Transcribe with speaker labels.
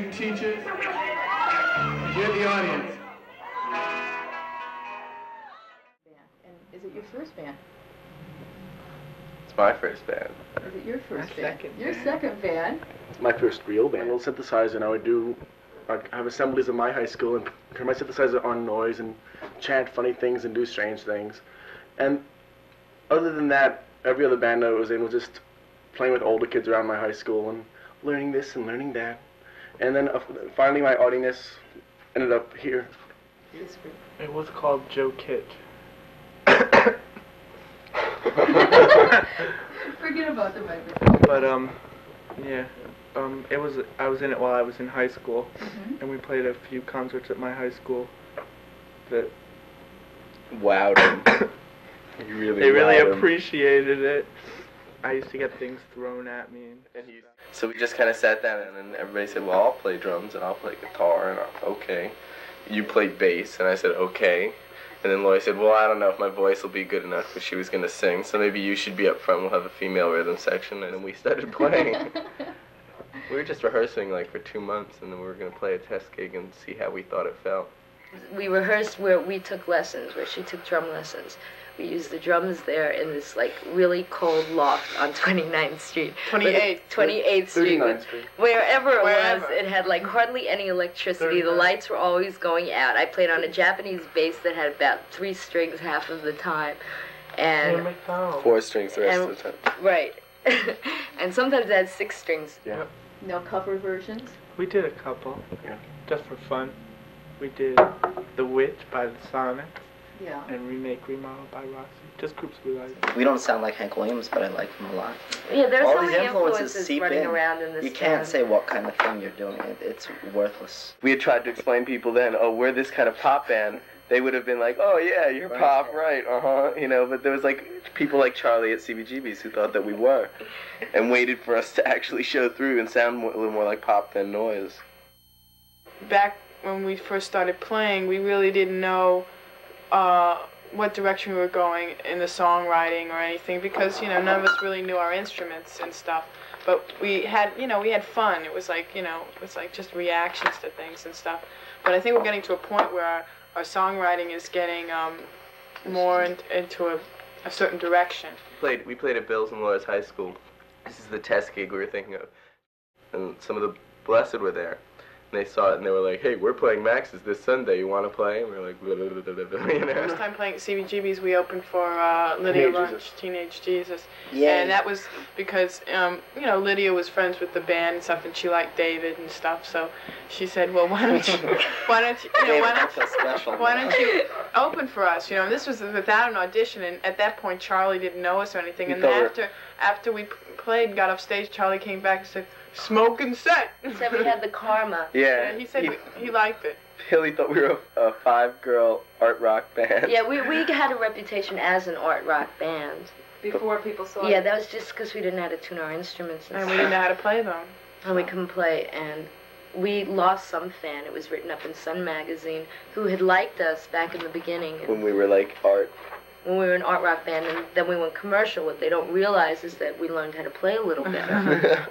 Speaker 1: music teachers, you're the audience.
Speaker 2: And is it your first band?
Speaker 3: It's my first band.
Speaker 2: Is it your first band?
Speaker 4: Second
Speaker 2: Your
Speaker 4: band.
Speaker 2: second band.
Speaker 5: It's my first real band. Little synthesizer, and I'd have assemblies in my high school and turn my synthesizer on noise and chant funny things and do strange things. And other than that, every other band I was in was just playing with older kids around my high school and learning this and learning that. And then finally my audience ended up here.
Speaker 4: It was called Joe Kit.
Speaker 2: Forget about the microphone.
Speaker 4: But yeah, I was in it while I was in high school, and we played a few concerts at my high school that
Speaker 3: Wowed him.
Speaker 4: they really appreciated it. I used to get things thrown at me,
Speaker 3: So we just kind of sat down, and then everybody said, well, I'll play drums, and I'll play guitar, and okay. You play bass, and I said, okay. And then Lori said, well, I don't know if my voice will be good enough, because she was going to sing, so maybe you should be up front, we'll have a female rhythm section, and then we started playing. We were just rehearsing like for 2 months, and then we were going to play a test gig and see how we thought it felt.
Speaker 6: We rehearsed where we took lessons, where she took drum lessons. We used the drums there in this like really cold loft on 29th Street.
Speaker 2: 28th.
Speaker 6: 28th Street.
Speaker 5: 39th Street.
Speaker 6: Wherever it was, it had like hardly any electricity. The lights were always going out. I played on a Japanese bass that had about 3 strings half of the time. And
Speaker 3: 4 strings the rest of the time.
Speaker 6: Right. And sometimes I had 6 strings.
Speaker 5: Yeah.
Speaker 2: No cover versions?
Speaker 4: We did a couple,
Speaker 5: Yeah.
Speaker 4: just for fun. We did The Witch by the Sonics
Speaker 2: Yeah.
Speaker 4: and Remake Remodel by Rossi. Just groups we like.
Speaker 7: We don't sound like Hank Williams, but I like him a lot.
Speaker 6: Yeah, there's
Speaker 7: All
Speaker 6: so
Speaker 7: these
Speaker 6: many
Speaker 7: influences
Speaker 6: influences
Speaker 7: seep
Speaker 6: running
Speaker 7: in.
Speaker 6: around in this
Speaker 7: You can't
Speaker 6: band.
Speaker 7: say what kind of thing you're doing. It's worthless.
Speaker 3: We had tried to explain to people then, oh, we're this kind of pop band. They would have been like, oh, yeah, you're
Speaker 7: Right.
Speaker 3: pop, right, you know, but there was like people like Charlie at CBGB's who thought that we were and waited for us to actually show through and sound a little more like pop than noise.
Speaker 8: Back when we first started playing, we really didn't know what direction we were going in the songwriting or anything because, you know, none of us really knew our instruments and stuff. But we had, you know, we had fun. It was like, you know, it was like just reactions to things and stuff. But I think we're getting to a point where our songwriting is getting more into a certain direction.
Speaker 3: We played at Bill's and Laura's High School. This is the test gig we were thinking of. And some of the Blessed were there. And they saw it and they were like, hey, we're playing Max's this Sunday. You want to play? And we were like, blah, blah, blah, blah, blah, you know?
Speaker 8: First time playing at CBGB's, we opened for Lydia
Speaker 5: Teenage
Speaker 8: Lunch,
Speaker 5: Jesus.
Speaker 8: Teenage Jesus.
Speaker 7: Yeah.
Speaker 8: And that was because, you know, Lydia was friends with the band and stuff, and she liked David and stuff. So she said, well, why don't you open for us? You know, and this was without an audition. And at that point, Charlie didn't know us or anything. And after we played and got off stage, Charlie came back and said, smoking set.
Speaker 6: He said we had the karma.
Speaker 3: Yeah.
Speaker 8: And he said he liked it.
Speaker 3: Billy thought we were a 5-girl art rock band.
Speaker 6: Yeah, we had a reputation as an art rock band.
Speaker 2: Before people saw it?
Speaker 6: Yeah, that was just because we didn't know how to tune our instruments.
Speaker 8: And we didn't know how to play them.
Speaker 6: And we couldn't play, and we lost some fan. It was written up in Sun Magazine, who had liked us back in the beginning.
Speaker 3: When we were like art.
Speaker 6: When we were an art rock band, and then we went commercial. What they don't realize is that we learned how to play a little better.